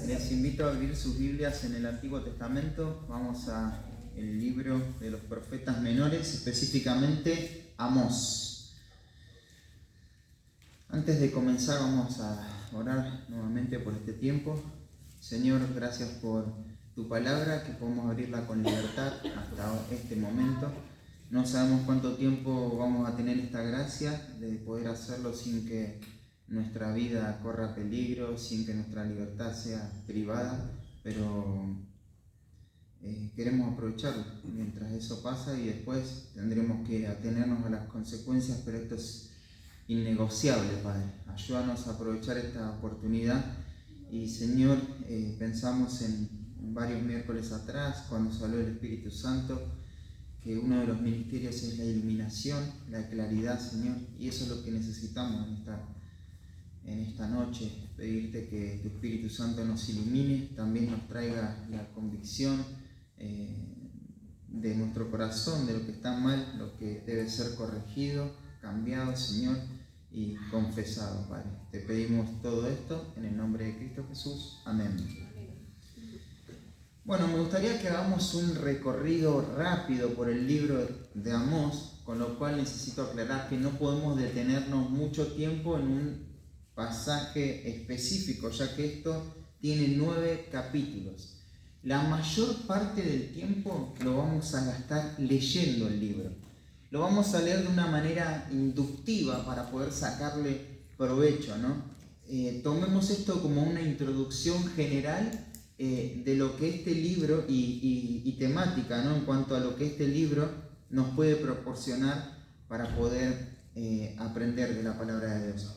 Les invito a abrir sus Biblias en el Antiguo Testamento. Vamos al libro de los profetas menores, específicamente Amós. Antes de comenzar vamos a orar nuevamente por este tiempo. Señor, gracias por tu palabra, que podemos abrirla con libertad hasta este momento. No sabemos cuánto tiempo vamos a tener esta gracia de poder hacerlo sin que nuestra vida corra peligro, sin que nuestra libertad sea privada, pero queremos aprovecharlo mientras eso pasa y después tendremos que atenernos a las consecuencias, pero esto es innegociable, Padre. Ayúdanos a aprovechar esta oportunidad y, Señor, pensamos en varios miércoles atrás cuando se habló del Espíritu Santo, que uno de los ministerios es la iluminación, la claridad, Señor, y eso es lo que necesitamos en esta noche, pedirte que tu Espíritu Santo nos ilumine, también nos traiga la convicción de nuestro corazón, de lo que está mal, lo que debe ser corregido, cambiado, Señor, y confesado, Padre. Te pedimos todo esto en el nombre de Cristo Jesús. Amén. Bueno, me gustaría que hagamos un recorrido rápido por el libro de Amós, con lo cual necesito aclarar que no podemos detenernos mucho tiempo en un pasaje específico, ya que esto tiene 9 capítulos. La mayor parte del tiempo lo vamos a gastar leyendo el libro. Lo vamos a leer de una manera inductiva para poder sacarle provecho, ¿no? Tomemos esto como una introducción general de lo que este libro y temática, ¿no? En cuanto a lo que este libro nos puede proporcionar para poder aprender de la palabra de Dios.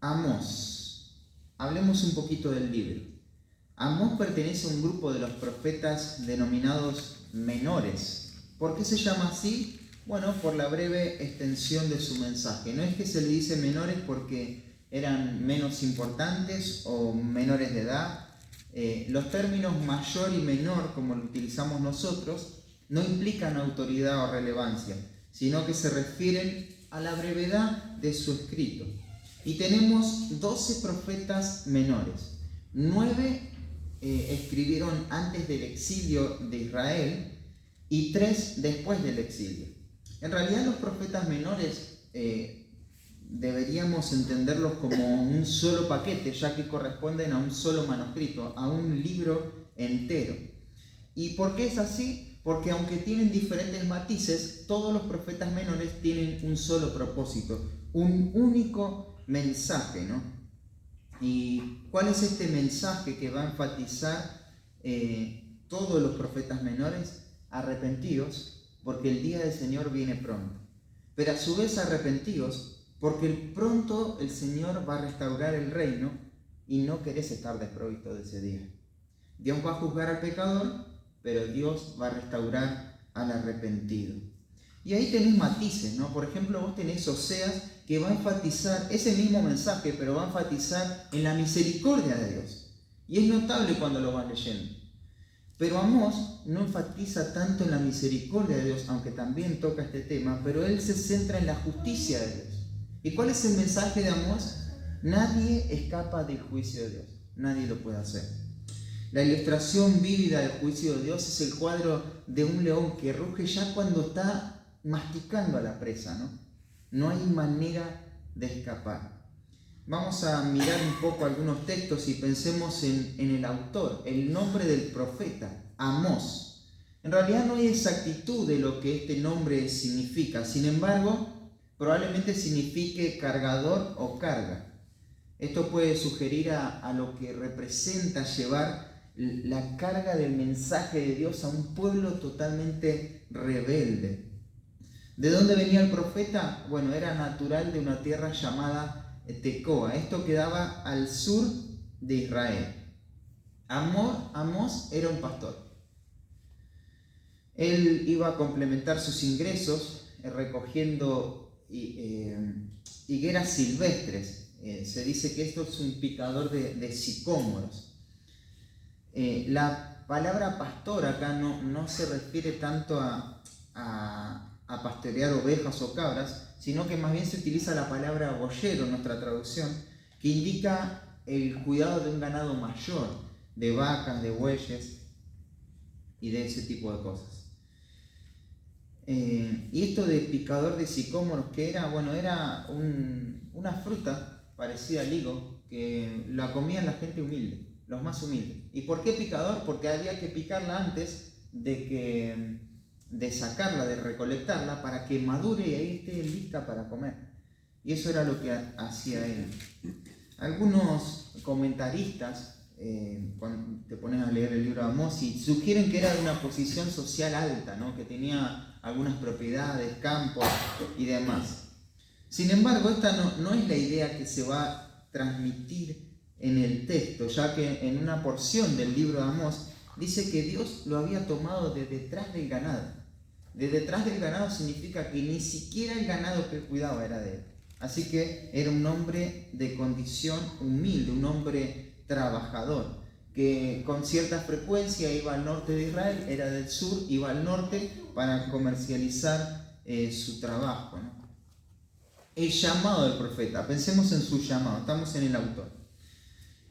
Amós. Hablemos un poquito del libro. Amós pertenece a un grupo de los profetas denominados menores. ¿Por qué se llama así? Bueno, por la breve extensión de su mensaje. No es que se le dice menores porque eran menos importantes o menores de edad. Los términos mayor y menor, como lo utilizamos nosotros, no implican autoridad o relevancia, sino que se refieren a la brevedad de su escrito. Y tenemos 12 profetas menores. 9 escribieron antes del exilio de Israel y 3 después del exilio. En realidad los profetas menores deberíamos entenderlos como un solo paquete, ya que corresponden a un solo manuscrito, a un libro entero. ¿Y por qué es así? Porque aunque tienen diferentes matices, todos los profetas menores tienen un solo propósito, un único mensaje, ¿no? ¿Y cuál es este mensaje que va a enfatizar todos los profetas menores? Arrepentíos, porque el día del Señor viene pronto. Pero a su vez arrepentíos, porque pronto el Señor va a restaurar el reino y no querés estar desprovisto de ese día. Dios va a juzgar al pecador, pero Dios va a restaurar al arrepentido. Y ahí tenés matices, ¿no? Por ejemplo, vos tenés Oseas, que va a enfatizar ese mismo mensaje, pero va a enfatizar en la misericordia de Dios. Y es notable cuando lo vas leyendo. Pero Amós no enfatiza tanto en la misericordia de Dios, aunque también toca este tema, pero él se centra en la justicia de Dios. ¿Y cuál es el mensaje de Amós? Nadie escapa del juicio de Dios. Nadie lo puede hacer. La ilustración vívida del juicio de Dios es el cuadro de un león que ruge ya cuando está masticando a la presa, ¿no? No hay manera de escapar. Vamos a mirar un poco algunos textos y pensemos en el autor, el nombre del profeta, Amós. En realidad no hay exactitud de lo que este nombre significa, sin embargo, probablemente signifique cargador o carga. Esto puede sugerir a lo que representa llevar la carga del mensaje de Dios a un pueblo totalmente rebelde. ¿De dónde venía el profeta? Bueno, era natural de una tierra llamada Tecoa. Esto quedaba al sur de Israel. Amós era un pastor. Él iba a complementar sus ingresos recogiendo higueras silvestres. Se dice que esto es un picador de sicómoros. La palabra pastor acá no se refiere tanto a pastorear ovejas o cabras, sino que más bien se utiliza la palabra boyero en nuestra traducción, que indica el cuidado de un ganado mayor, de vacas, de bueyes y de ese tipo de cosas. Y esto de picador de sicómoros, que era, bueno, era una fruta parecida al higo, que la comían la gente humilde, los más humildes. ¿Y por qué picador? Porque había que picarla antes de sacarla, de recolectarla, para que madure y ahí esté lista para comer. Y eso era lo que hacía él. Algunos comentaristas, cuando te pones a leer el libro de Amós, sugieren que era de una posición social alta, ¿no? Que tenía algunas propiedades, campos y demás. Sin embargo, esta no es la idea que se va a transmitir en el texto, ya que en una porción del libro de Amós dice que Dios lo había tomado de detrás del ganado. De detrás del ganado significa que ni siquiera el ganado que cuidaba era de él. Así que era un hombre de condición humilde, un hombre trabajador, que con cierta frecuencia iba al norte de Israel, era del sur, iba al norte para comercializar su trabajo, ¿no? El llamado del profeta, pensemos en su llamado, estamos en el autor.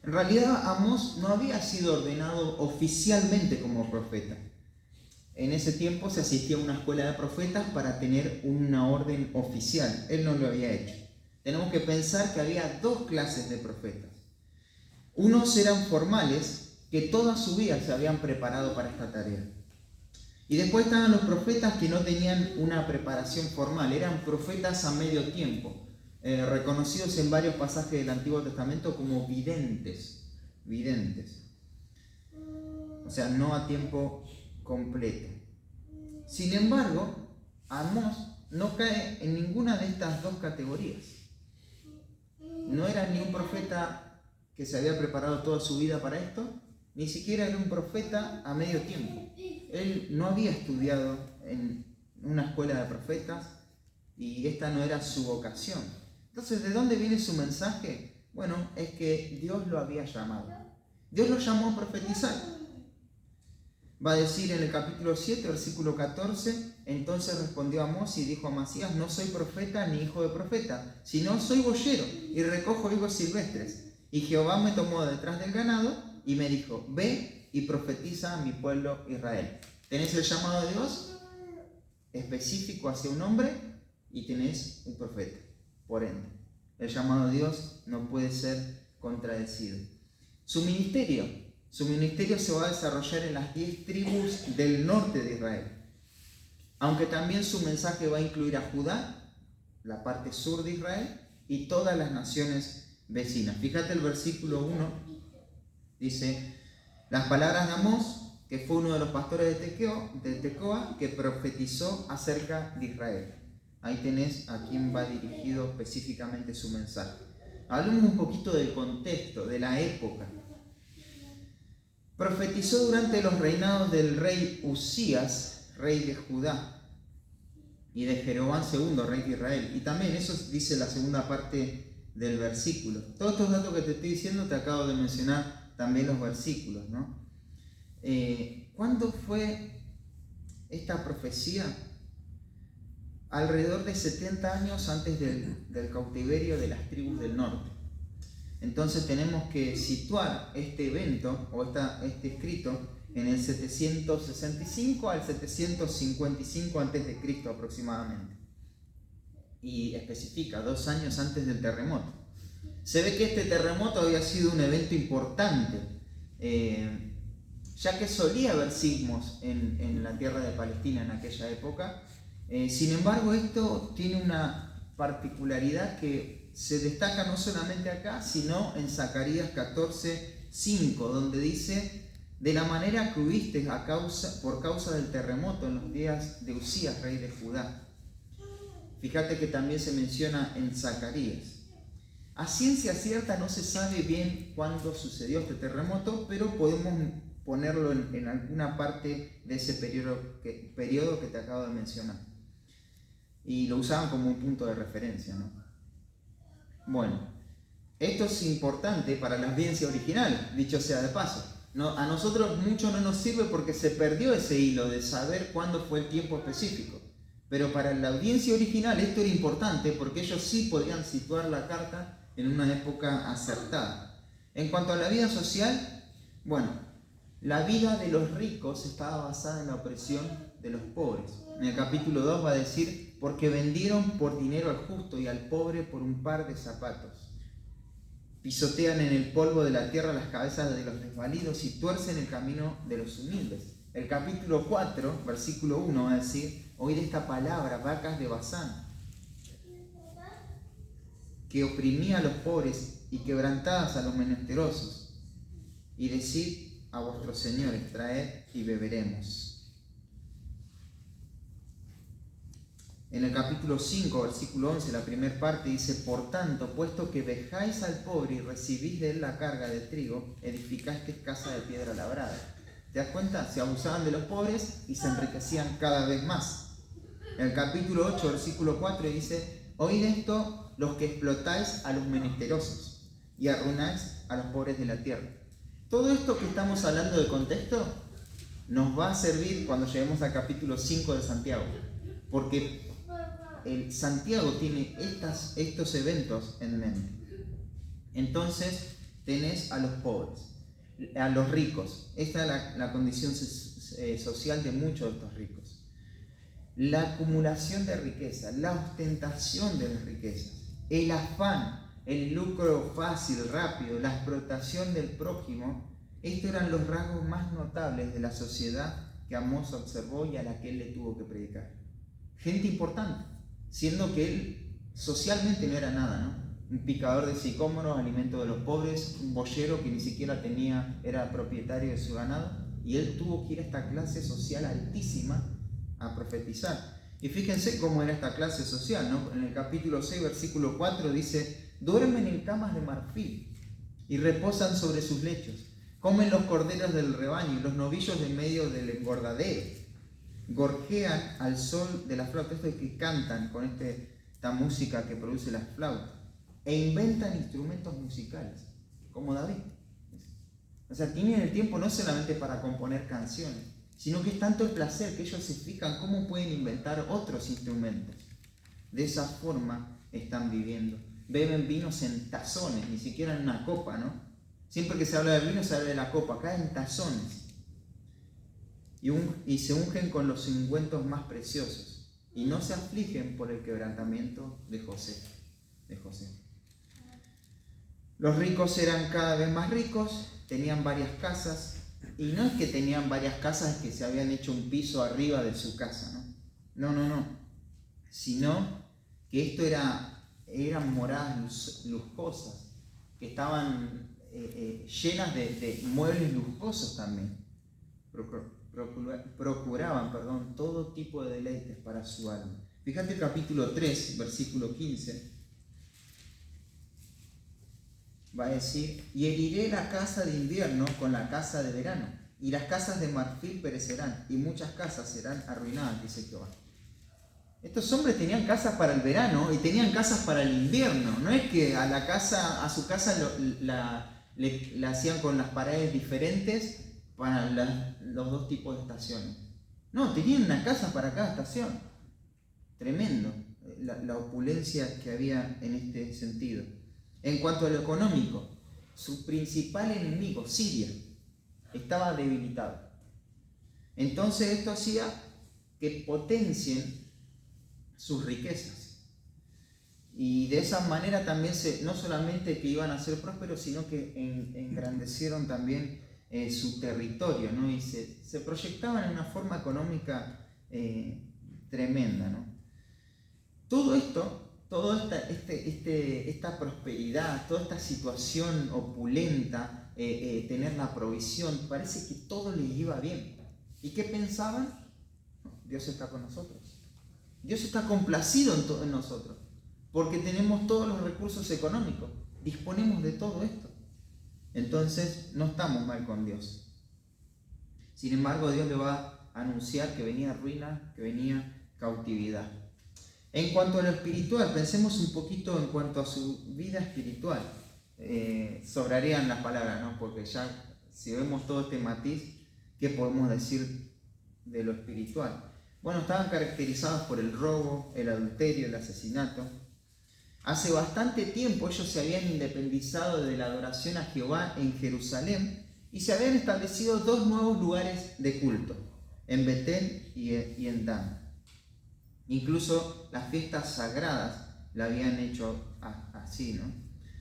En realidad Amós no había sido ordenado oficialmente como profeta. En ese tiempo se asistía a una escuela de profetas para tener una orden oficial. Él no lo había hecho. Tenemos que pensar que había dos clases de profetas. Unos eran formales, que toda su vida se habían preparado para esta tarea. Y después estaban los profetas que no tenían una preparación formal, eran profetas a medio tiempo, reconocidos en varios pasajes del Antiguo Testamento como videntes. O sea, no a tiempo completo. Sin embargo, Amós no cae en ninguna de estas dos categorías. No era ni un profeta que se había preparado toda su vida para esto, ni siquiera era un profeta a medio tiempo. Él no había estudiado en una escuela de profetas y esta no era su vocación. Entonces, ¿de dónde viene su mensaje? Bueno, es que Dios lo había llamado. Dios lo llamó a profetizar. Va a decir en el capítulo 7, versículo 14, entonces respondió Amós y dijo a Amasías, no soy profeta ni hijo de profeta, sino soy boyero y recojo higos silvestres. Y Jehová me tomó detrás del ganado y me dijo, ve y profetiza a mi pueblo Israel. Tenés el llamado de Dios específico hacia un hombre y tenés un profeta. Por ende, el llamado de Dios no puede ser contradecido. Su ministerio se va a desarrollar en las 10 tribus del norte de Israel. Aunque también su mensaje va a incluir a Judá, la parte sur de Israel, y todas las naciones vecinas. Fíjate el versículo 1, dice, las palabras de Amós, que fue uno de los pastores de Tecoa, que profetizó acerca de Israel. Ahí tenés a quién va dirigido específicamente su mensaje. Hablemos un poquito del contexto, de la época. Profetizó durante los reinados del rey Usías, rey de Judá, y de Jeroboam II, rey de Israel. Y también eso dice la segunda parte del versículo. Todos estos datos que te estoy diciendo te acabo de mencionar también los versículos, ¿no? ¿Cuándo fue esta profecía? Alrededor de 70 años antes del cautiverio de las tribus del norte. Entonces tenemos que situar este evento o este escrito en el 765 al 755 a.C. aproximadamente. Y especifica 2 años antes del terremoto. Se ve que este terremoto había sido un evento importante, ya que solía haber sismos en la tierra de Palestina en aquella época. Sin embargo, esto tiene una particularidad que se destaca no solamente acá, sino en Zacarías 14:5, donde dice, de la manera que huiste por causa del terremoto en los días de Usías, rey de Judá. Fíjate que también se menciona en Zacarías. A ciencia cierta no se sabe bien cuándo sucedió este terremoto, pero podemos ponerlo en alguna parte de ese periodo que te acabo de mencionar. Y lo usaban como un punto de referencia, ¿no? Bueno, esto es importante para la audiencia original, dicho sea de paso. A nosotros mucho no nos sirve porque se perdió ese hilo de saber cuándo fue el tiempo específico. Pero para la audiencia original esto era importante porque ellos sí podían situar la carta en una época acertada. En cuanto a la vida social, bueno, la vida de los ricos estaba basada en la opresión de los pobres. En el capítulo 2 va a decir, porque vendieron por dinero al justo y al pobre por un par de zapatos. Pisotean en el polvo de la tierra las cabezas de los desvalidos y tuercen el camino de los humildes. El capítulo 4, versículo 1 va a decir, oíd esta palabra, vacas de Basán, que oprimía a los pobres y quebrantadas a los menesterosos, y decid a vuestros señores, traed y beberemos. En el capítulo 5, versículo 11, la primera parte dice, por tanto, puesto que vejáis al pobre y recibís de él la carga de trigo, edificasteis casa de piedra labrada. ¿Te das cuenta? Se abusaban de los pobres y se enriquecían cada vez más. En el capítulo 8, versículo 4 dice, oíd esto los que explotáis a los menesterosos y arruináis a los pobres de la tierra. Todo esto que estamos hablando de contexto nos va a servir cuando lleguemos al capítulo 5 de Santiago, porque el Santiago tiene estos eventos en mente. Entonces tenés a los pobres, a los ricos. Esta es la condición social de muchos de estos ricos. La acumulación de riqueza, la ostentación de las riquezas, el afán, el lucro fácil, rápido, la explotación del prójimo, estos eran los rasgos más notables de la sociedad que Amós observó y a la que él le tuvo que predicar. Gente importante, siendo que él socialmente no era nada, ¿no? Un picador de sicómoros, alimento de los pobres, un boyero que ni siquiera era propietario de su ganado, y él tuvo que ir a esta clase social altísima a profetizar. Y fíjense cómo era esta clase social, ¿no? En el capítulo 6, versículo 4 dice, duermen en camas de marfil y reposan sobre sus lechos, comen los corderos del rebaño y los novillos de medio del engordadero, gorjean al sol de la flauta, esto es que cantan con esta música que produce las flautas, e inventan instrumentos musicales, como David. O sea, tienen el tiempo no solamente para componer canciones, sino que es tanto el placer que ellos se fijan cómo pueden inventar otros instrumentos. De esa forma están viviendo. Beben vinos en tazones, ni siquiera en una copa, ¿no? Siempre que se habla de vino se habla de la copa, acá en tazones. Y se ungen con los ungüentos más preciosos y no se afligen por el quebrantamiento de José. Los ricos eran cada vez más ricos, tenían varias casas, y no es que tenían varias casas que se habían hecho un piso arriba de su casa, ¿no? No, sino que esto eran moradas lujosas, que estaban llenas de muebles lujosos también. Procuraban todo tipo de deleites para su alma. Fíjate el capítulo 3, versículo 15. Va a decir, y heriré la casa de invierno con la casa de verano, y las casas de marfil perecerán, y muchas casas serán arruinadas, dice Jehová. Estos hombres tenían casas para el verano y tenían casas para el invierno. No es que a su casa la hacían con las paredes diferentes para los dos tipos de estaciones. No, tenían una casa para cada estación. Tremendo la opulencia que había en este sentido. En cuanto a lo económico, su principal enemigo, Siria, estaba debilitado. Entonces esto hacía que potencien sus riquezas. Y de esa manera también no solamente que iban a ser prósperos, sino que engrandecieron también su territorio, ¿no? Y se proyectaban en una forma económica tremenda, ¿no? Todo esto, toda esta prosperidad, toda esta situación opulenta, tener la provisión, parece que todo les iba bien. ¿Y qué pensaban? Dios está con nosotros. Dios está complacido en nosotros, porque tenemos todos los recursos económicos, disponemos de todo esto. Entonces no estamos mal con Dios. Sin embargo, Dios le va a anunciar que venía ruina, que venía cautividad. En cuanto a lo espiritual, pensemos un poquito en cuanto a su vida espiritual. Sobrarían las palabras, ¿no? Porque ya si vemos todo este matiz, ¿qué podemos decir de lo espiritual? Bueno, estaban caracterizados por el robo, el adulterio, el asesinato. Hace bastante tiempo ellos se habían independizado de la adoración a Jehová en Jerusalén y se habían establecido dos nuevos lugares de culto, en Betel y en Dan. Incluso las fiestas sagradas la habían hecho así, ¿no?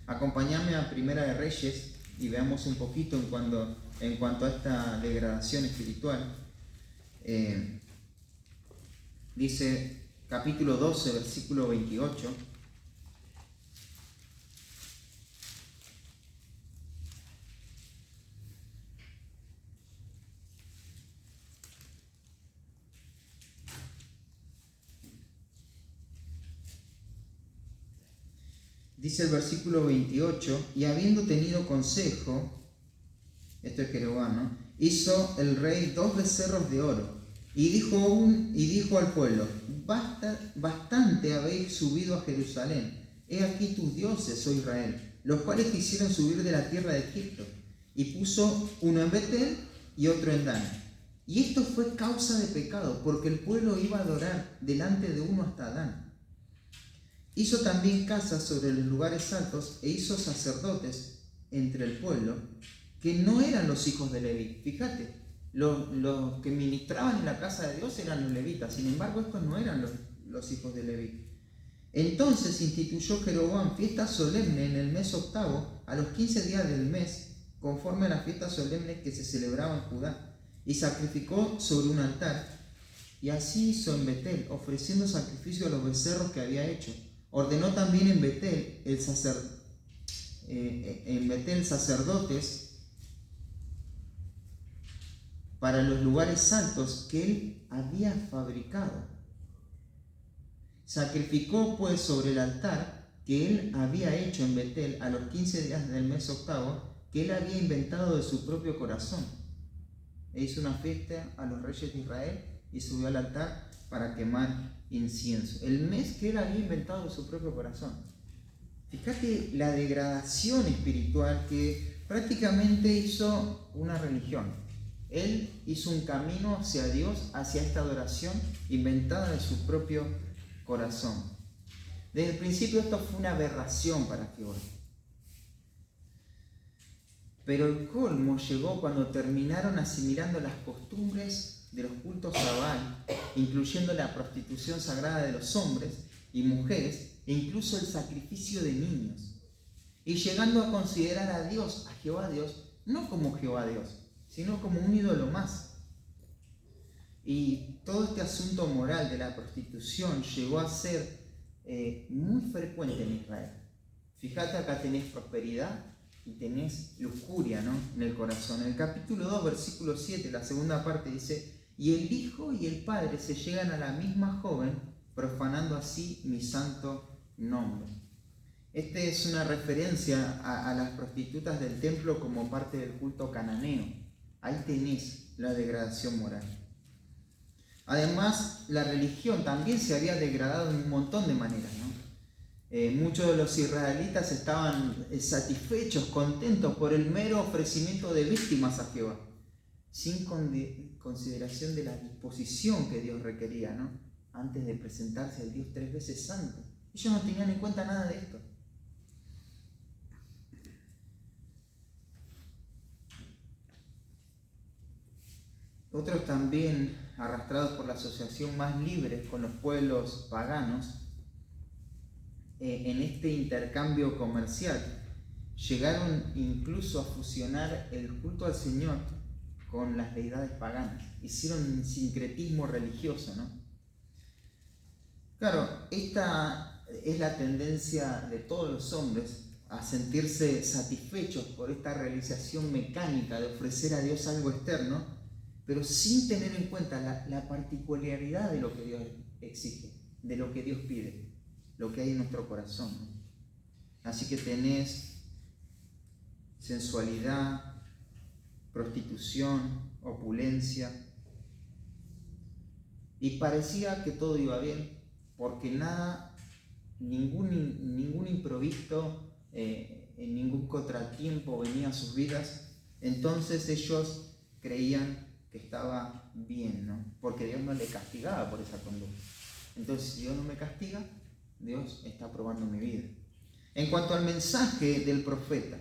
Acompáñame a Primera de Reyes y veamos un poquito en cuanto a esta degradación espiritual. Dice capítulo 12, versículo 28. Dice el versículo 28, y habiendo tenido consejo, esto es Jeroboam, ¿no? Hizo el rey 2 becerros de oro, y dijo al pueblo, bastante habéis subido a Jerusalén, he aquí tus dioses, oh Israel, los cuales te hicieron subir de la tierra de Egipto, y puso uno en Betel y otro en Dan. Y esto fue causa de pecado, porque el pueblo iba a adorar delante de uno hasta Dan. Hizo también casas sobre los lugares altos e hizo sacerdotes entre el pueblo que no eran los hijos de Leví. Fíjate, los que ministraban en la casa de Dios eran los levitas, sin embargo estos no eran los hijos de Leví. Entonces instituyó Jeroboam fiesta solemne en el mes octavo, a los 15 días del mes, conforme a las fiestas solemnes que se celebraban en Judá, y sacrificó sobre un altar. Y así hizo en Betel, ofreciendo sacrificio a los becerros que había hecho. Ordenó también en Betel sacerdotes para los lugares altos que él había fabricado. Sacrificó pues sobre el altar que él había hecho en Betel a los 15 días del mes octavo, que él había inventado de su propio corazón. E hizo una fiesta a los reyes de Israel y subió al altar para quemar incienso. El mes que él había inventado de su propio corazón. Fíjate la degradación espiritual que prácticamente hizo una religión. Él hizo un camino hacia Dios, hacia esta adoración inventada de su propio corazón. Desde el principio esto fue una aberración para Jehová. Pero el colmo llegó cuando terminaron asimilando las costumbres de los cultos a Baal, incluyendo la prostitución sagrada de los hombres y mujeres, e incluso el sacrificio de niños, y llegando a considerar a Dios, a Jehová Dios, no como Jehová Dios, sino como un ídolo más. Y todo este asunto moral de la prostitución llegó a ser muy frecuente en Israel. Fíjate, acá tenés prosperidad y tenés lujuria, ¿no?, en el corazón. En el capítulo 2, versículo 7, la segunda parte dice: y el hijo y el padre se llegan a la misma joven, profanando así mi santo nombre. Esta es una referencia a las prostitutas del templo como parte del culto cananeo. Ahí tenés la degradación moral. Además, la religión también se había degradado en un montón de maneras, ¿no? Muchos de los israelitas estaban satisfechos, contentos por el mero ofrecimiento de víctimas a Jehová, sin consideración de la disposición que Dios requería, ¿no?, antes de presentarse al Dios 3 veces santo. Ellos no tenían en cuenta nada de esto. Otros también, arrastrados por la asociación más libre con los pueblos paganos, en este intercambio comercial, llegaron incluso a fusionar el culto al Señor con las deidades paganas. Hicieron un sincretismo religioso, ¿no? Claro, esta es la tendencia de todos los hombres a sentirse satisfechos por esta realización mecánica de ofrecer a Dios algo externo, pero sin tener en cuenta la particularidad de lo que Dios exige, de lo que Dios pide, lo que hay en nuestro corazón, ¿no? Así que tenés sensualidad, prostitución, opulencia, y parecía que todo iba bien, porque ningún imprevisto, ningún contratiempo venía a sus vidas. Entonces ellos creían que estaba bien, ¿no?, porque Dios no le castigaba por esa conducta. Entonces, si Dios no me castiga, Dios está probando mi vida. En cuanto al mensaje del profeta,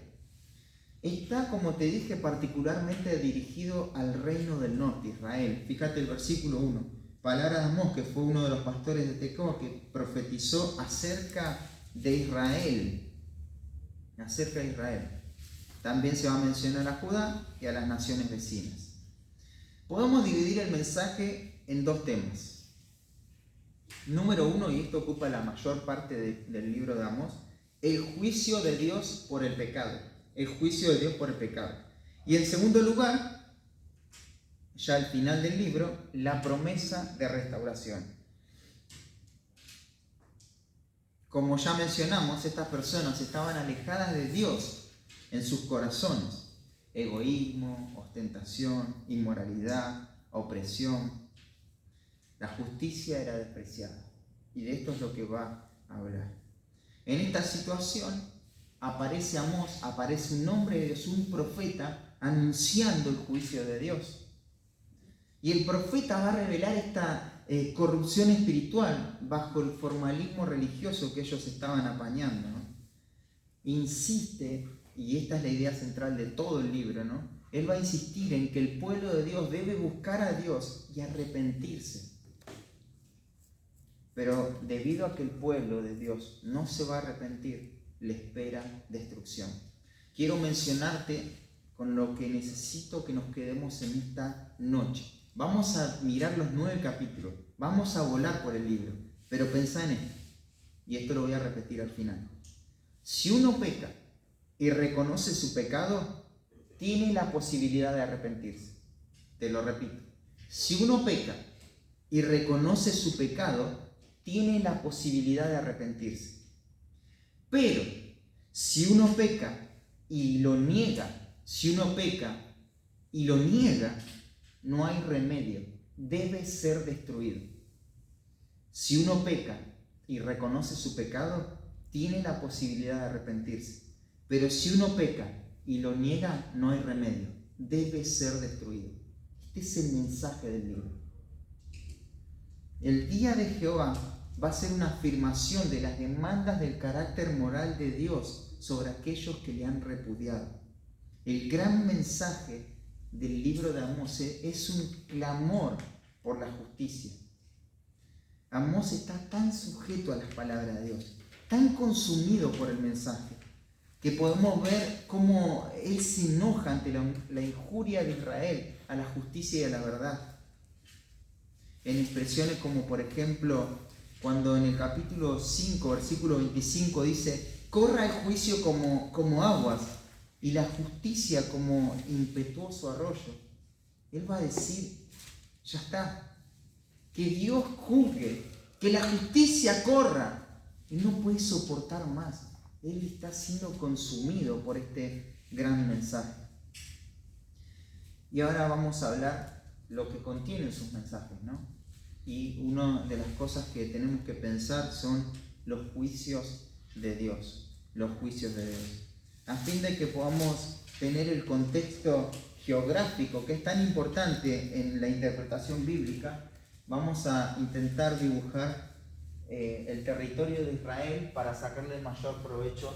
está, como te dije, particularmente dirigido al reino del norte, Israel. Fíjate el versículo 1. Palabra de Amós, que fue uno de los pastores de Tecoa, que profetizó acerca de Israel. Acerca de Israel. También se va a mencionar a Judá y a las naciones vecinas. Podemos dividir el mensaje en dos temas. Número 1, y esto ocupa la mayor parte del libro de Amós, el juicio de Dios por el pecado. El juicio de Dios por el pecado. Y en segundo lugar, ya al final del libro, la promesa de restauración. Como ya mencionamos, estas personas estaban alejadas de Dios en sus corazones. Egoísmo, ostentación, inmoralidad, opresión. La justicia era despreciada. Y de esto es lo que va a hablar. En esta situación aparece Amós, aparece un hombre de Dios, un profeta, anunciando el juicio de Dios. Y el profeta va a revelar esta corrupción espiritual bajo el formalismo religioso que ellos estaban apañando, ¿no? Insiste, y esta es la idea central de todo el libro, ¿no? Él va a insistir en que el pueblo de Dios debe buscar a Dios y arrepentirse. Pero debido a que el pueblo de Dios no se va a arrepentir, le espera destrucción. Quiero mencionarte con lo que necesito que nos quedemos en esta noche. Vamos a mirar los 9 capítulos, vamos a volar por el libro, pero pensá en esto, y esto lo voy a repetir al final. Si uno peca y reconoce su pecado, tiene la posibilidad de arrepentirse. Te lo repito. Si uno peca y reconoce su pecado, tiene la posibilidad de arrepentirse. Pero si uno peca y lo niega, no hay remedio, debe ser destruido. Si uno peca y reconoce su pecado, tiene la posibilidad de arrepentirse. Pero si uno peca y lo niega, no hay remedio, debe ser destruido. Este es el mensaje del libro. El día de Jehová va a ser una afirmación de las demandas del carácter moral de Dios sobre aquellos que le han repudiado. El gran mensaje del libro de Amós es un clamor por la justicia. Amós está tan sujeto a las palabras de Dios, tan consumido por el mensaje, que podemos ver cómo él se enoja ante la injuria de Israel a la justicia y a la verdad. En expresiones como, por ejemplo, cuando en el capítulo 5, versículo 25 dice: corra el juicio como aguas y la justicia como impetuoso arroyo. Él va a decir: ya está, que Dios juzgue, que la justicia corra. Él no puede soportar más. Él está siendo consumido por este gran mensaje. Y ahora vamos a hablar lo que contienen sus mensajes, ¿no? Y una de las cosas que tenemos que pensar son los juicios de Dios. Los juicios de Dios. A fin de que podamos tener el contexto geográfico que es tan importante en la interpretación bíblica, vamos a intentar dibujar el territorio de Israel para sacarle mayor provecho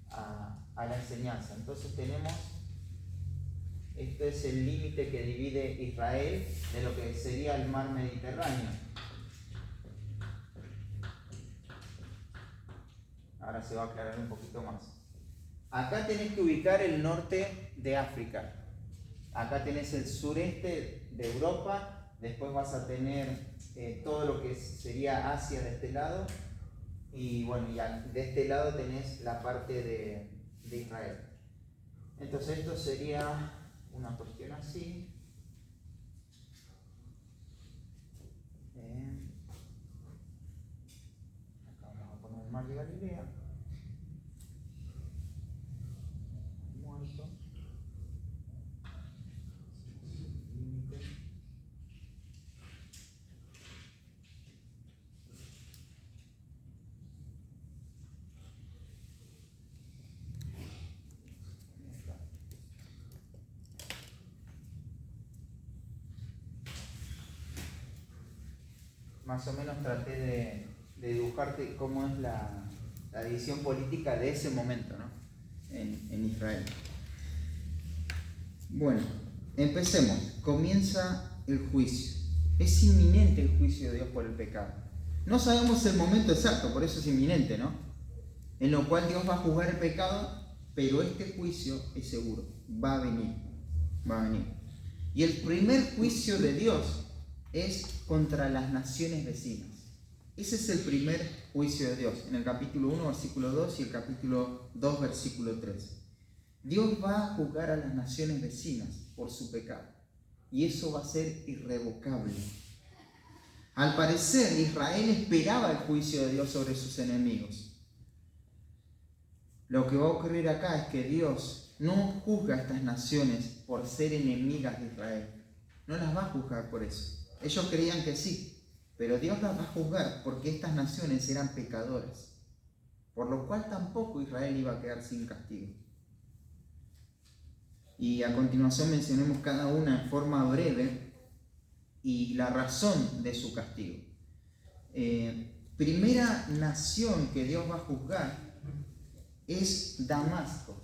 a la enseñanza. Entonces tenemos, este es el límite que divide Israel de lo que sería el mar Mediterráneo. Ahora se va a aclarar un poquito más. Acá tenés que ubicar el norte de África. Acá tenés el sureste de Europa. Después vas a tener todo lo que sería Asia de este lado. Y bueno, ya de este lado tenés la parte de Israel. Entonces esto sería una cuestión así. Acá vamos a poner el mar de Galilea. Muerto. Límite. Más o menos traté de dibujarte cómo es la división política de ese momento, ¿no? en Israel. Bueno, empecemos. Comienza el juicio. Es inminente el juicio de Dios por el pecado. No sabemos el momento exacto, por eso es inminente, ¿no? En lo cual Dios va a juzgar el pecado, pero este juicio es seguro, va a venir. Y el primer juicio de Dios es contra las naciones vecinas. Ese es el primer juicio de Dios, en el capítulo 1, versículo 2 y el capítulo 2, versículo 3. Dios va a juzgar a las naciones vecinas por su pecado, y eso va a ser irrevocable. Al parecer, Israel esperaba el juicio de Dios sobre sus enemigos. Lo que va a ocurrir acá es que Dios no juzga a estas naciones por ser enemigas de Israel. No las va a juzgar por eso. Ellos creían que sí, pero Dios las va a juzgar porque estas naciones eran pecadoras, por lo cual tampoco Israel iba a quedar sin castigo. Y a continuación mencionemos cada una en forma breve y la razón de su castigo. Primera nación que Dios va a juzgar es Damasco.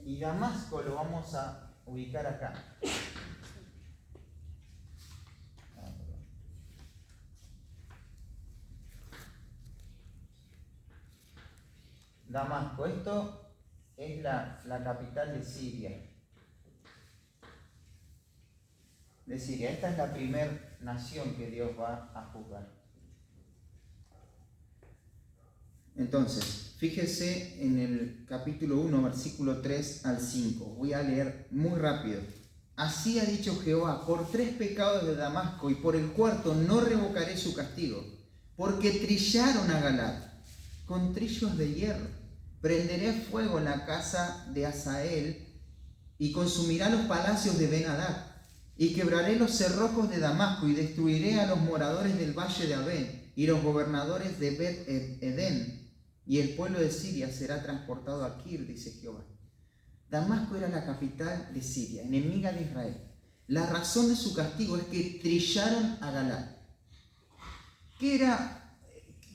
Y Damasco lo vamos a ubicar acá. Damasco, esto es la capital de Siria. Esta es la primera nación que Dios va a juzgar. Entonces, fíjese en el capítulo 1, versículo 3 al 5. Voy a leer muy rápido. Así ha dicho Jehová: por 3 pecados de Damasco, y por el cuarto no revocaré su castigo, porque trillaron a Galaad con trillos de hierro. Prenderé fuego en la casa de Hazael, y consumirá los palacios de Ben-Hadad. Y quebraré los cerrojos de Damasco, y destruiré a los moradores del valle de Abén, y los gobernadores de Bet-Edén, y el pueblo de Siria será transportado a Kir, dice Jehová. Damasco era la capital de Siria, enemiga de Israel. La razón de su castigo es que trillaron a Galaad. ¿Qué era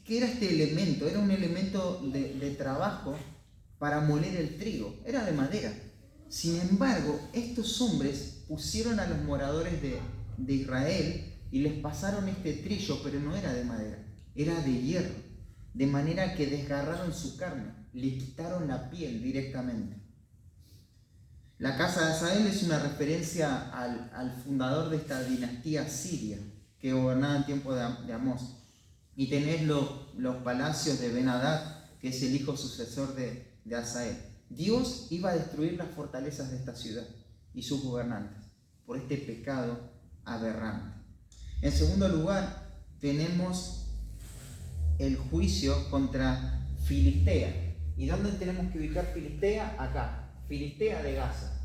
este elemento? Era un elemento de trabajo para moler el trigo, era de madera. Sin embargo, estos hombres pusieron a los moradores de Israel y les pasaron este trillo, pero no era de madera, era de hierro, de manera que desgarraron su carne, le quitaron la piel directamente. La casa de Hazael es una referencia al fundador de esta dinastía siria que gobernaba en tiempo de Amós. Y tenés los palacios de Ben-Hadad, que es el hijo sucesor de Hazael. Dios iba a destruir las fortalezas de esta ciudad y sus gobernantes por este pecado aberrante. En segundo lugar, tenemos el juicio contra Filistea. ¿Y dónde tenemos que ubicar Filistea? Acá, Filistea de Gaza.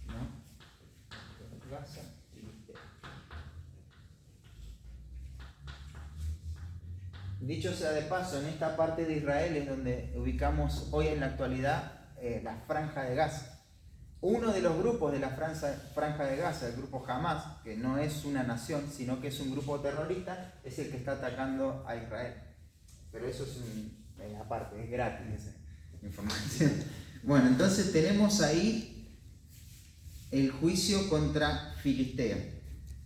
¿No? Gaza, Filistea. Dicho sea de paso, en esta parte de Israel es donde ubicamos hoy en la actualidad la Franja de Gaza. Uno de los grupos de la Franja de Gaza, el grupo Hamas, que no es una nación, sino que es un grupo terrorista, es el que está atacando a Israel. Pero eso es aparte, es gratis esa información. Bueno, entonces tenemos ahí el juicio contra Filistea.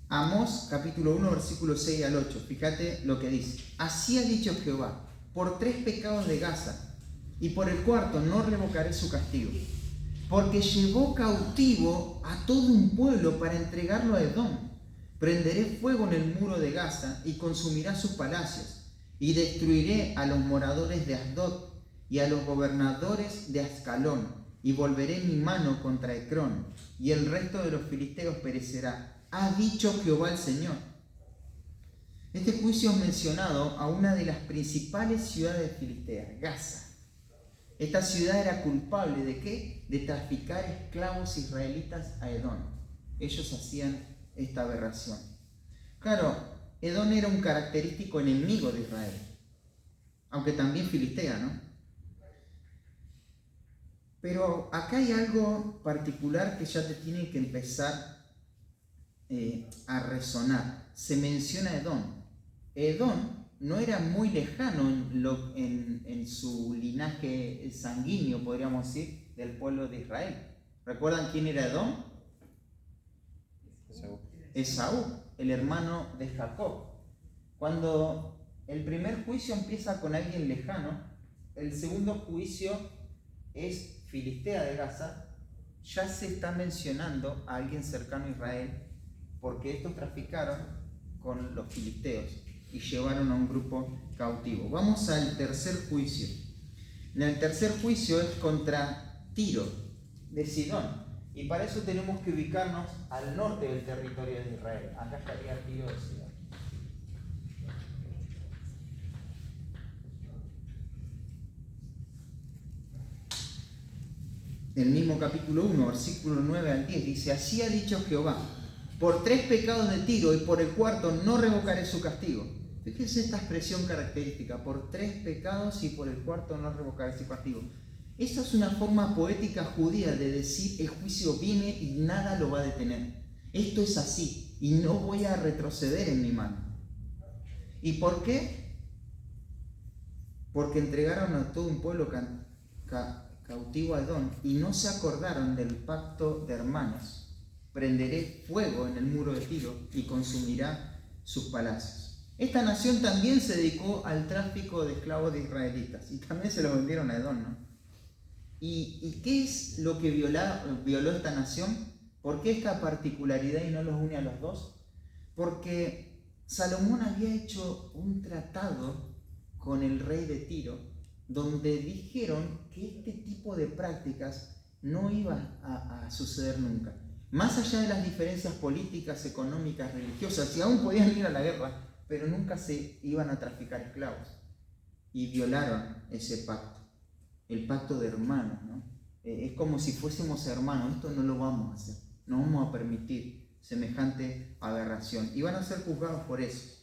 Amós, capítulo 1, versículos 6 al 8. Fíjate lo que dice. Así ha dicho Jehová: por 3 pecados de Gaza, y por el cuarto no revocaré su castigo. Porque llevó cautivo a todo un pueblo para entregarlo a Edom. Prenderé fuego en el muro de Gaza y consumirá sus palacios, y destruiré a los moradores de Asdod y a los gobernadores de Ascalón, y volveré mi mano contra Ecrón, y el resto de los filisteos perecerá. Ha dicho Jehová el Señor. Este juicio es mencionado a una de las principales ciudades de Filistea, Gaza. Esta ciudad era culpable ¿de qué? De traficar esclavos israelitas a Edom. Ellos hacían esta aberración. Claro, Edom era un característico enemigo de Israel, aunque también Filistea, ¿no? Pero acá hay algo particular que ya te tiene que empezar a resonar. Se menciona Edom. Edom no era muy lejano en su linaje sanguíneo, podríamos decir, del pueblo de Israel. ¿Recuerdan quién era Edom? Esaú, el hermano de Jacob. Cuando el primer juicio empieza con alguien lejano, el segundo juicio es Filistea de Gaza, ya se está mencionando a alguien cercano a Israel, porque estos traficaron con los filisteos y llevaron a un grupo cautivo. Vamos al tercer juicio. En el tercer juicio es contra Tiro de Sidón, y para eso tenemos que ubicarnos al norte del territorio de Israel. Acá estaría Tiro de Sidón. El mismo capítulo 1, versículo 9 al 10, dice: así ha dicho Jehová, por 3 pecados de Tiro y por el cuarto no revocaré su castigo. Fíjense esta expresión característica: por 3 pecados y por el cuarto no revocaré su castigo. Esta es una forma poética judía de decir: el juicio viene y nada lo va a detener. Esto es así y no voy a retroceder en mi mano. ¿Y por qué? Porque entregaron a todo un pueblo cautivo a Edom y no se acordaron del pacto de hermanos. Prenderé fuego en el muro de Tiro y consumirá sus palacios. Esta nación también se dedicó al tráfico de esclavos de israelitas y también se lo vendieron a Edom, ¿no? ¿Y qué es lo que violó esta nación? ¿Por qué esta particularidad y no los une a los dos? Porque Salomón había hecho un tratado con el rey de Tiro, donde dijeron que este tipo de prácticas no iba a suceder nunca. Más allá de las diferencias políticas, económicas, religiosas, y aún podían ir a la guerra, pero nunca se iban a traficar esclavos. Y violaron ese pacto, el pacto de hermanos, ¿no? Es como si fuésemos hermanos. Esto no lo vamos a hacer, no vamos a permitir semejante aberración. Y van a ser juzgados por eso.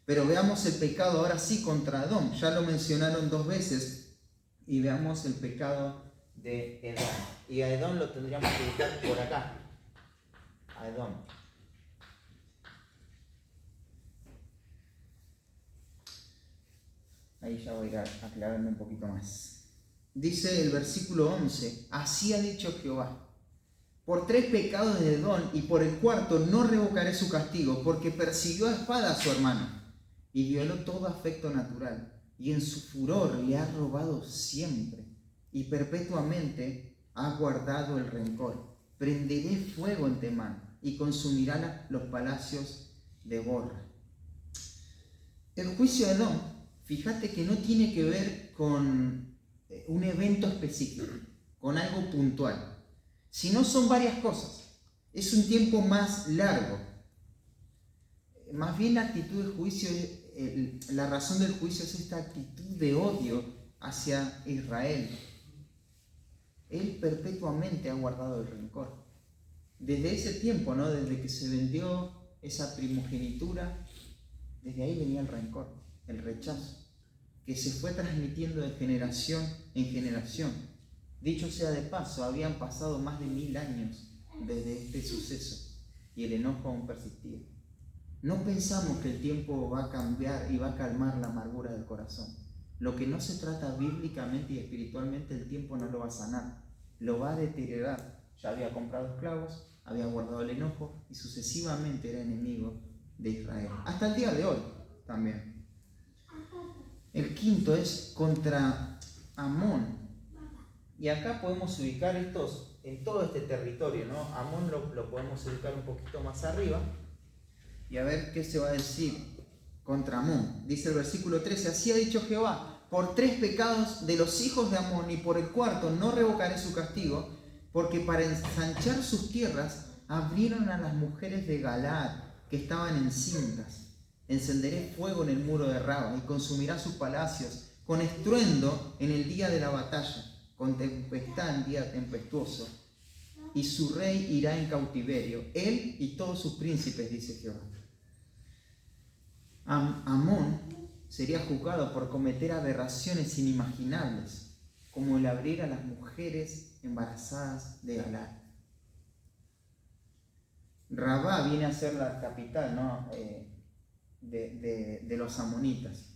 Pero veamos el pecado ahora sí contra Edom. Ya lo mencionaron 2 veces. Y veamos el pecado de Edom. Y a Edom lo tendríamos que buscar por acá. A Edom. Ahí ya voy a ir aclarando un poquito más. Dice el versículo 11: así ha dicho Jehová, por 3 pecados de Edom y por el cuarto no revocaré su castigo, porque persiguió a espada a su hermano y violó todo afecto natural, y en su furor le ha robado siempre, y perpetuamente ha guardado el rencor. Prenderé fuego en Temán, y consumirá los palacios de Borra. El juicio de Edom, fíjate que no tiene que ver con un evento específico, con algo puntual, sino son varias cosas. Es un tiempo más largo. Más bien la actitud del juicio, la razón del juicio es esta actitud de odio hacia Israel. Él perpetuamente ha guardado el rencor. Desde ese tiempo, ¿no? Desde que se vendió esa primogenitura, desde ahí venía el rencor, el rechazo, que se fue transmitiendo de generación en generación. Dicho sea de paso, habían pasado más de 1000 años desde este suceso y el enojo aún persistía. No pensamos que el tiempo va a cambiar y va a calmar la amargura del corazón. Lo que no se trata bíblicamente y espiritualmente, el tiempo no lo va a sanar, lo va a deteriorar. Ya había comprado esclavos, había guardado el enojo y sucesivamente era enemigo de Israel. Hasta el día de hoy también. El quinto es contra Amón. Y acá podemos ubicar estos en todo este territorio, ¿no? Amón lo podemos ubicar un poquito más arriba. Y a ver qué se va a decir contra Amón. Dice el versículo 13: así ha dicho Jehová, por 3 pecados de los hijos de Amón y por el cuarto no revocaré su castigo, porque para ensanchar sus tierras abrieron a las mujeres de Galaad que estaban encintas. Encenderé fuego en el muro de Raba y consumirá sus palacios, con estruendo en el día de la batalla, con tempestad en día tempestuoso, y su rey irá en cautiverio, él y todos sus príncipes, dice Jehová. Amón sería juzgado por cometer aberraciones inimaginables, como el abrir a las mujeres embarazadas de Galaad. Rabá viene a ser la capital, ¿no? de los amonitas.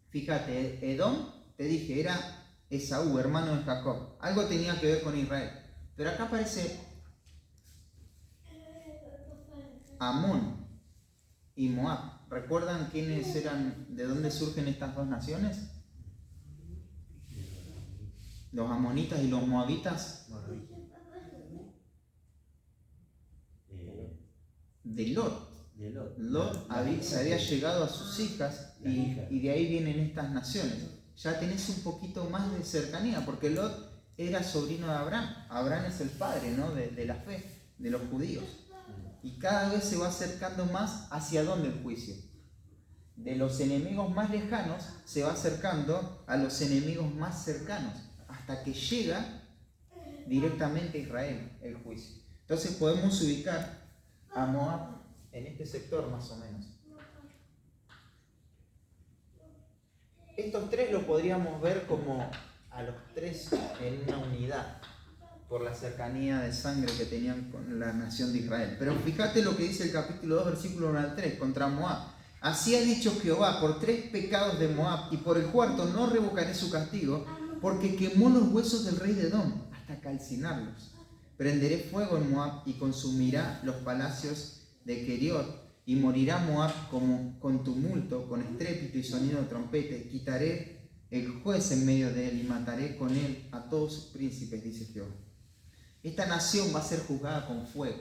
Fíjate, Edom, te dije, era Esaú, hermano de Jacob. Algo tenía que ver con Israel. Pero acá aparece Amón y Moab. ¿Recuerdan quiénes eran, de dónde surgen estas dos naciones? Los amonitas y los moabitas. De Lot. Lot se había llegado a sus hijas y de ahí vienen estas naciones. Ya tenés un poquito más de cercanía, porque Lot era sobrino de Abraham. Abraham es el padre, ¿no? de la fe, de los judíos. Y cada vez se va acercando más hacia dónde el juicio. De los enemigos más lejanos se va acercando a los enemigos más cercanos, hasta que llega directamente a Israel el juicio. Entonces podemos ubicar a Moab en este sector más o menos. Estos tres lo podríamos ver como a los tres en una unidad, por la cercanía de sangre que tenían con la nación de Israel. Pero fíjate lo que dice el capítulo 2, versículo 1 al 3, contra Moab. Así ha dicho Jehová, por 3 pecados de Moab, y por el cuarto no revocaré su castigo, porque quemó los huesos del rey de Edom, hasta calcinarlos. Prenderé fuego en Moab, y consumirá los palacios de Keriot, y morirá Moab como con tumulto, con estrépito y sonido de trompeta. Quitaré el juez en medio de él, y mataré con él a todos sus príncipes, dice Jehová. Esta nación va a ser juzgada con fuego.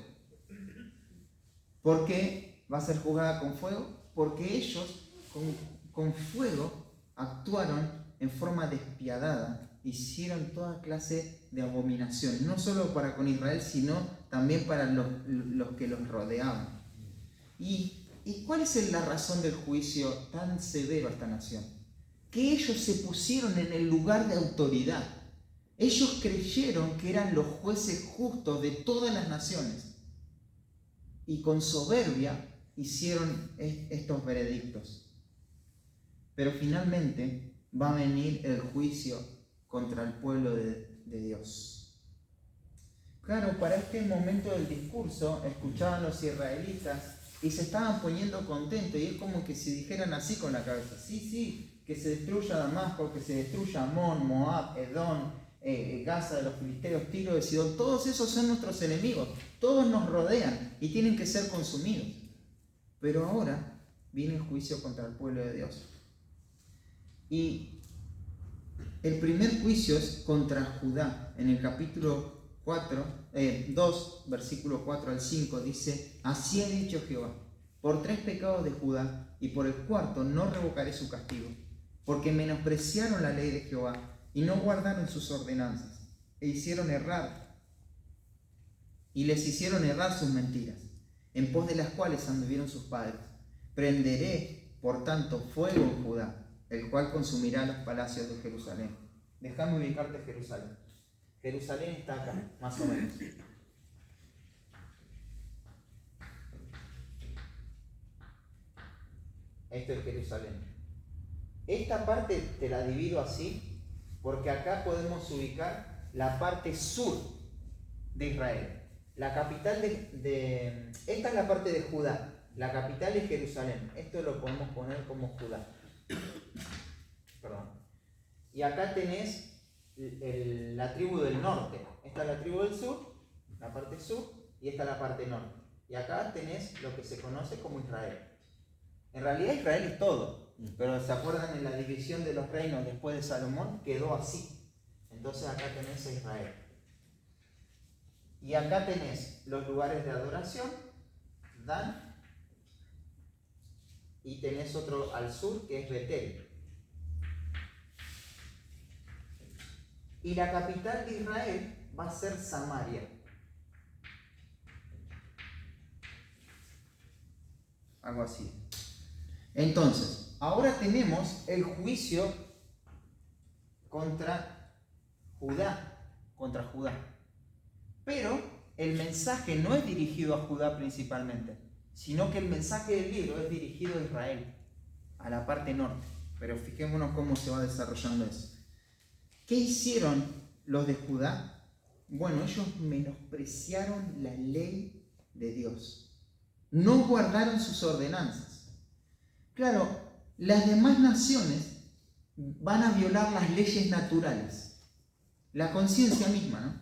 ¿Por qué va a ser juzgada con fuego? Porque ellos con fuego actuaron en forma despiadada, hicieron toda clase de abominación, no solo para con Israel, sino también para los que los rodeaban. ¿Y cuál es la razón del juicio tan severo a esta nación? Que ellos se pusieron en el lugar de autoridad. Ellos creyeron que eran los jueces justos de todas las naciones y con soberbia hicieron estos veredictos. Pero finalmente va a venir el juicio contra el pueblo de Dios. Claro, para este momento del discurso escuchaban los israelitas y se estaban poniendo contentos, y es como que si dijeran así con la cabeza: sí, que se destruya Damasco, que se destruya Amón, Moab, Edom, Gaza de los filisteos, Tiro de Sidón. Todos esos son nuestros enemigos, todos nos rodean y tienen que ser consumidos. Pero ahora viene el juicio contra el pueblo de Dios. Y el primer juicio es contra Judá. En el capítulo 2, versículo 4 al 5 dice: así ha dicho Jehová, por 3 pecados de Judá, y por el cuarto no revocaré su castigo, porque menospreciaron la ley de Jehová y no guardaron sus ordenanzas, e hicieron errar, y les hicieron errar sus mentiras, en pos de las cuales anduvieron sus padres. Prenderé, por tanto, fuego en Judá, el cual consumirá los palacios de Jerusalén. Déjame ubicarte Jerusalén. Jerusalén está acá, más o menos. Esto es Jerusalén. Esta parte te la divido así, porque acá podemos ubicar la parte sur de Israel. La capital esta es la parte de Judá. La capital es Jerusalén. Esto lo podemos poner como Judá. Perdón. Y acá tenés la tribu del norte. Esta es la tribu del sur, la parte sur, y esta es la parte norte. Y acá tenés lo que se conoce como Israel. En realidad Israel es todo, pero ¿se acuerdan en la división de los reinos después de Salomón? Quedó así. Entonces acá tenés a Israel. Y acá tenés los lugares de adoración, Dan, y tenés otro al sur que es Betel. Y la capital de Israel va a ser Samaria. Algo así. Entonces, ahora tenemos el juicio contra Judá. Pero el mensaje no es dirigido a Judá principalmente, sino que el mensaje del libro es dirigido a Israel, a la parte norte. Pero fijémonos cómo se va desarrollando eso. ¿Qué hicieron los de Judá? Bueno, ellos menospreciaron la ley de Dios. No guardaron sus ordenanzas. Claro, las demás naciones van a violar las leyes naturales, la conciencia misma, ¿no?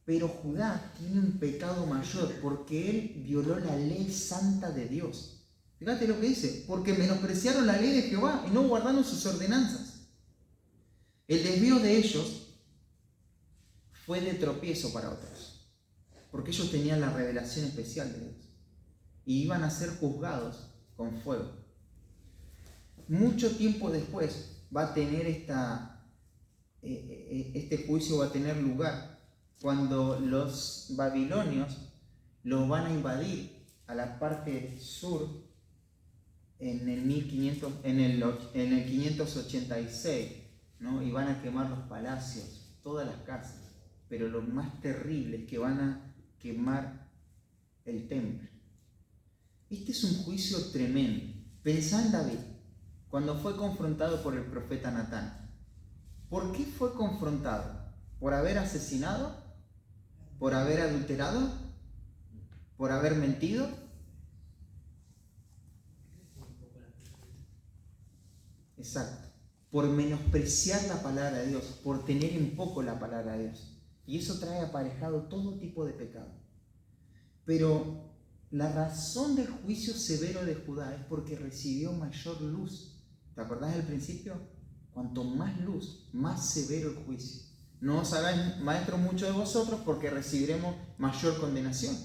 Pero Judá tiene un pecado mayor porque él violó la ley santa de Dios. Fíjate lo que dice, porque menospreciaron la ley de Jehová y no guardaron sus ordenanzas. El desvío de ellos fue de tropiezo para otros, porque ellos tenían la revelación especial de Dios y iban a ser juzgados con fuego. Mucho tiempo después va a tener este juicio va a tener lugar cuando los babilonios los van a invadir a la parte sur en el 586, ¿no? Y van a quemar los palacios, todas las casas, pero lo más terrible es que van a quemar el templo. Este es un juicio tremendo. Pensá en David, cuando fue confrontado por el profeta Natán. ¿Por qué fue confrontado? ¿Por haber asesinado? ¿Por haber adulterado? ¿Por haber mentido? Exacto. Por menospreciar la palabra de Dios, por tener en poco la palabra de Dios. Y eso trae aparejado todo tipo de pecado. Pero la razón del juicio severo de Judá es porque recibió mayor luz. ¿Te acordás del principio? Cuanto más luz, más severo el juicio. No os hagáis maestros muchos de vosotros porque recibiremos mayor condenación.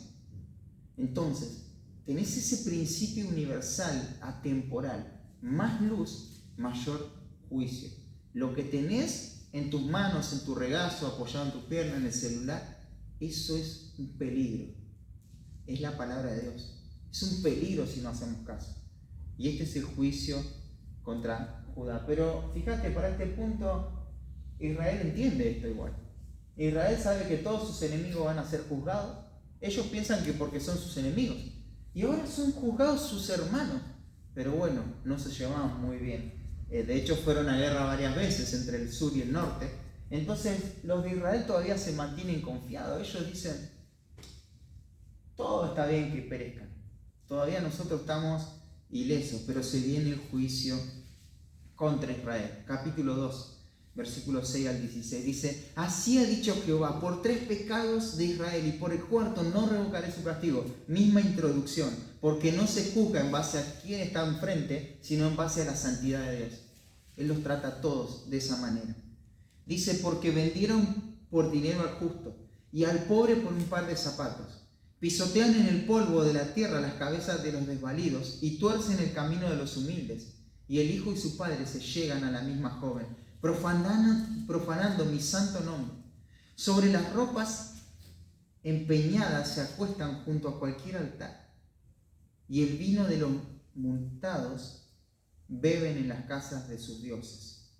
Entonces, tenés ese principio universal, atemporal. Más luz, mayor juicio. Lo que tenés en tus manos, en tu regazo, apoyado en tu pierna, en el celular, eso es un peligro. Es la palabra de Dios. Es un peligro si no hacemos caso. Y este es el juicio contra Judá. Pero fíjate, para este punto, Israel entiende esto igual. Israel sabe que todos sus enemigos van a ser juzgados. Ellos piensan que porque son sus enemigos. Y ahora son juzgados sus hermanos. Pero bueno, no se llevaban muy bien. De hecho, fueron a guerra varias veces entre el sur y el norte. Entonces, los de Israel todavía se mantienen confiados. Ellos dicen, todo está bien que perezcan. Todavía nosotros estamos ilesos, pero se viene el juicio contra Israel. Capítulo 2, versículos 6 al 16. Dice, así ha dicho Jehová, por 3 pecados de Israel y por el cuarto no revocaré su castigo. Misma introducción, porque no se juzga en base a quién está enfrente, sino en base a la santidad de Dios. Él los trata a todos de esa manera. Dice, porque vendieron por dinero al justo y al pobre por un par de zapatos. Pisotean en el polvo de la tierra las cabezas de los desvalidos y tuercen el camino de los humildes. Y el hijo y su padre se llegan a la misma joven, profanando mi santo nombre. Sobre las ropas empeñadas se acuestan junto a cualquier altar. Y el vino de los multados beben en las casas de sus dioses.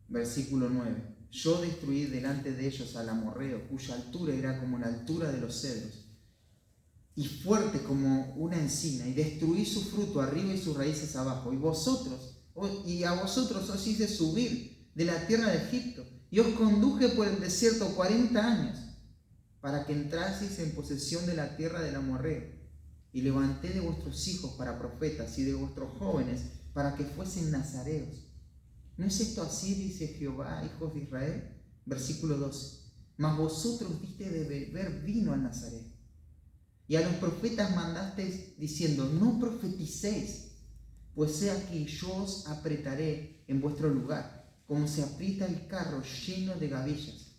Versículo 9. Yo destruí delante de ellos al amorreo, cuya altura era como la altura de los cedros, y fuerte como una encina, y destruí su fruto arriba y sus raíces abajo. Y a vosotros os hice subir de la tierra de Egipto, y os conduje por el desierto 40 años, para que entraseis en posesión de la tierra del amorreo. Y levanté de vuestros hijos para profetas, y de vuestros jóvenes para que fuesen nazareos. ¿No es esto así, dice Jehová, hijos de Israel? Versículo 12. Mas vosotros diste de beber vino al Nazaret. Y a los profetas mandasteis diciendo, no profeticéis, pues he aquí yo os apretaré en vuestro lugar, como se aprieta el carro lleno de gavillas.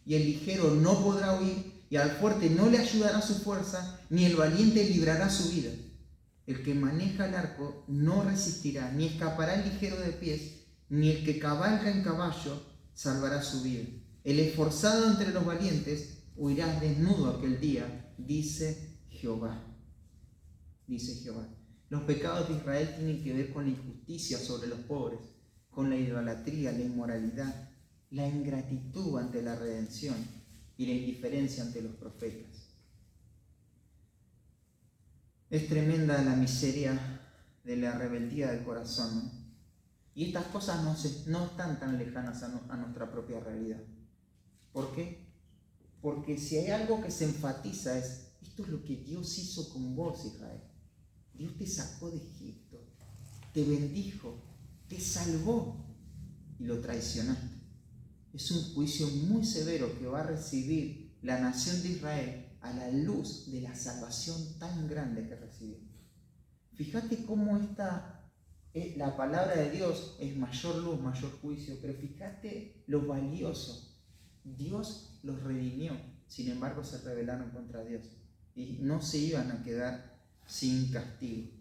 Y el ligero no podrá huir, y al fuerte no le ayudará su fuerza, ni el valiente librará su vida. El que maneja el arco no resistirá, ni escapará el ligero de pies, ni el que cabalga en caballo salvará su vida. El esforzado entre los valientes huirá desnudo aquel día, dice Jehová. Dice Jehová. Los pecados de Israel tienen que ver con la injusticia sobre los pobres, con la idolatría, la inmoralidad, la ingratitud ante la redención y la indiferencia ante los profetas. Es tremenda la miseria de la rebeldía del corazón, ¿no? Y estas cosas no están tan lejanas a nuestra propia realidad. ¿Por qué? Porque si hay algo que se enfatiza es, esto es lo que Dios hizo con vos, Israel. Dios te sacó de Egipto, te bendijo, te salvó y lo traicionaste. Es un juicio muy severo que va a recibir la nación de Israel a la luz de la salvación tan grande que recibió. Fíjate cómo la palabra de Dios es mayor luz, mayor juicio, pero fíjate lo valioso. Dios los redimió, sin embargo se rebelaron contra Dios y no se iban a quedar sin castigo.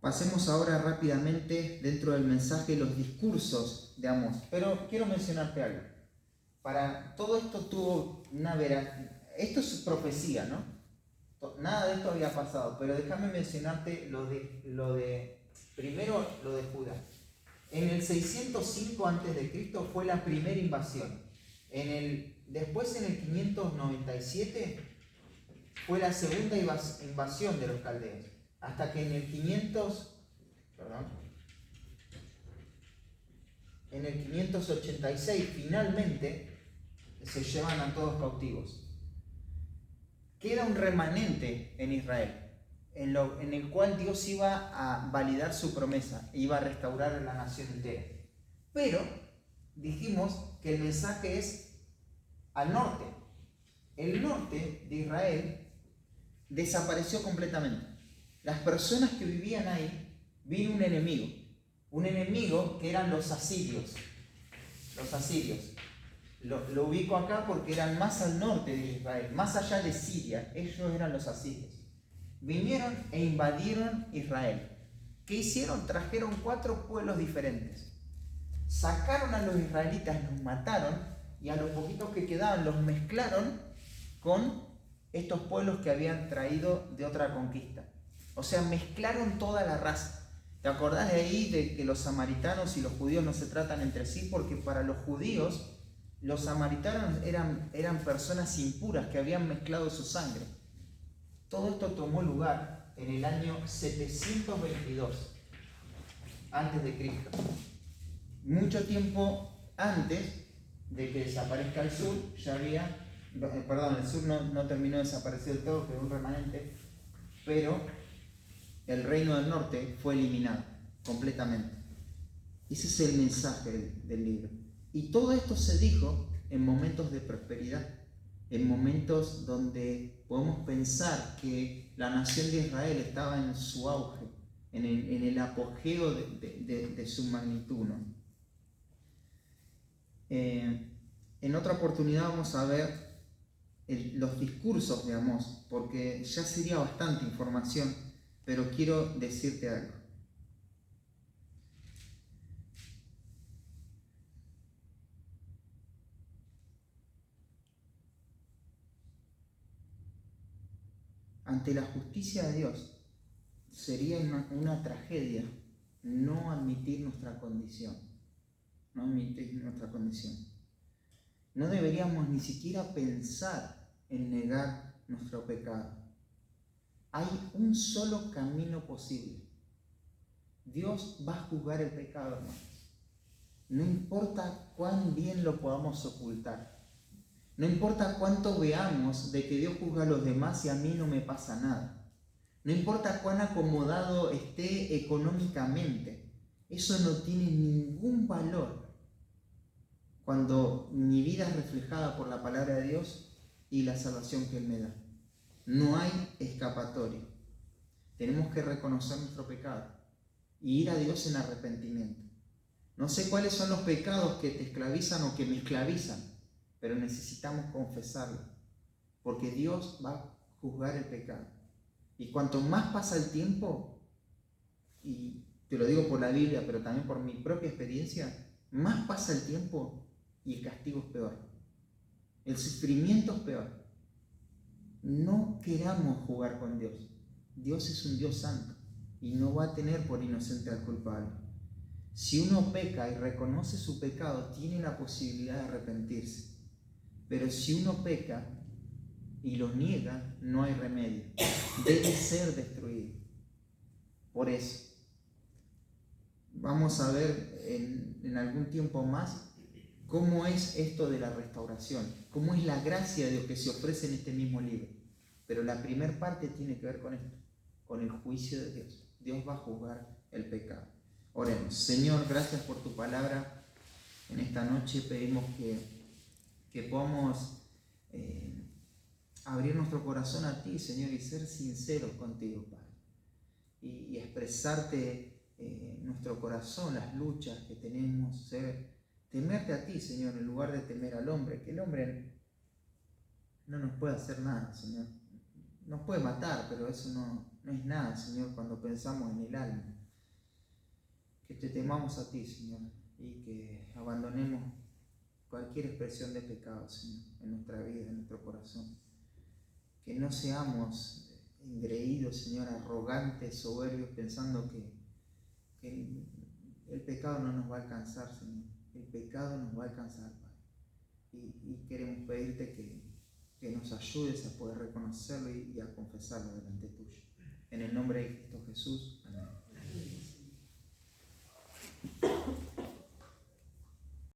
Pasemos ahora rápidamente dentro del mensaje los discursos de Amós, pero quiero mencionarte algo. Para todo esto tuvo una esto es profecía, ¿no? Nada de esto había pasado, pero déjame mencionarte primero lo de Judá. En el 605 a.C. fue la primera invasión. Después en el 597 fue la segunda invasión de los caldeos. Hasta que en el 586 finalmente se llevan a todos cautivos. Queda un remanente en Israel, en el cual Dios iba a validar su promesa, iba a restaurar a la nación entera. Pero dijimos que el mensaje es al norte. El norte de Israel desapareció completamente. Las personas que vivían ahí, vino un enemigo que eran los asirios. Los asirios. Lo ubico acá porque eran más al norte de Israel, más allá de Siria. Ellos eran los asirios. Vinieron e invadieron Israel. ¿Qué hicieron? Trajeron 4 pueblos diferentes. Sacaron a los israelitas, los mataron y a los poquitos que quedaban los mezclaron con estos pueblos que habían traído de otra conquista. O sea, mezclaron toda la raza. ¿Te acordás de ahí de que los samaritanos y los judíos no se tratan entre sí? Porque para los judíos, los samaritanos eran personas impuras que habían mezclado su sangre. Todo esto tomó lugar en el año 722 antes de Cristo. Mucho tiempo antes de que desaparezca el sur, el sur no terminó de desaparecer del todo, quedó un remanente, pero el reino del norte fue eliminado completamente. Ese es el mensaje del libro. Y todo esto se dijo en momentos de prosperidad, en momentos donde podemos pensar que la nación de Israel estaba en su auge, en el apogeo de su magnitud, ¿no? En otra oportunidad vamos a ver los discursos de Amós, porque ya sería bastante información, pero quiero decirte algo. Ante la justicia de Dios, sería una tragedia no admitir nuestra condición. No admitir nuestra condición. No deberíamos ni siquiera pensar en negar nuestro pecado. Hay un solo camino posible. Dios va a juzgar el pecado, hermanos. No importa cuán bien lo podamos ocultar. No importa cuánto veamos de que Dios juzga a los demás y a mí no me pasa nada. No importa cuán acomodado esté económicamente. Eso no tiene ningún valor cuando mi vida es reflejada por la palabra de Dios y la salvación que Él me da. No hay escapatoria. Tenemos que reconocer nuestro pecado y ir a Dios en arrepentimiento. No sé cuáles son los pecados que te esclavizan o que me esclavizan, pero necesitamos confesarlo, porque Dios va a juzgar el pecado. Y cuanto más pasa el tiempo, y te lo digo por la Biblia, pero también por mi propia experiencia, más pasa el tiempo y el castigo es peor. El sufrimiento es peor. No queramos jugar con Dios. Dios es un Dios santo y no va a tener por inocente al culpable. Si uno peca y reconoce su pecado, tiene la posibilidad de arrepentirse. Pero si uno peca y lo niega, no hay remedio. Debe ser destruido. Por eso, vamos a ver en algún tiempo más cómo es esto de la restauración, cómo es la gracia de Dios que se ofrece en este mismo libro. Pero la primera parte tiene que ver con esto, con el juicio de Dios. Dios va a juzgar el pecado. Oremos. Señor, gracias por tu palabra. En esta noche pedimos que podamos abrir nuestro corazón a ti, Señor, y ser sinceros contigo, Padre. Y expresarte nuestro corazón, las luchas que tenemos, temerte a ti, Señor, en lugar de temer al hombre, que el hombre no nos puede hacer nada, Señor. Nos puede matar, pero eso no es nada, Señor, cuando pensamos en el alma. Que te temamos a ti, Señor, y que abandonemos cualquier expresión de pecado, Señor, en nuestra vida, en nuestro corazón. Que no seamos engreídos, Señor, arrogantes, soberbios, pensando que el pecado no nos va a alcanzar, Señor. El pecado nos va a alcanzar, Padre. Y queremos pedirte que nos ayudes a poder reconocerlo y a confesarlo delante tuyo. En el nombre de Cristo Jesús. Amén.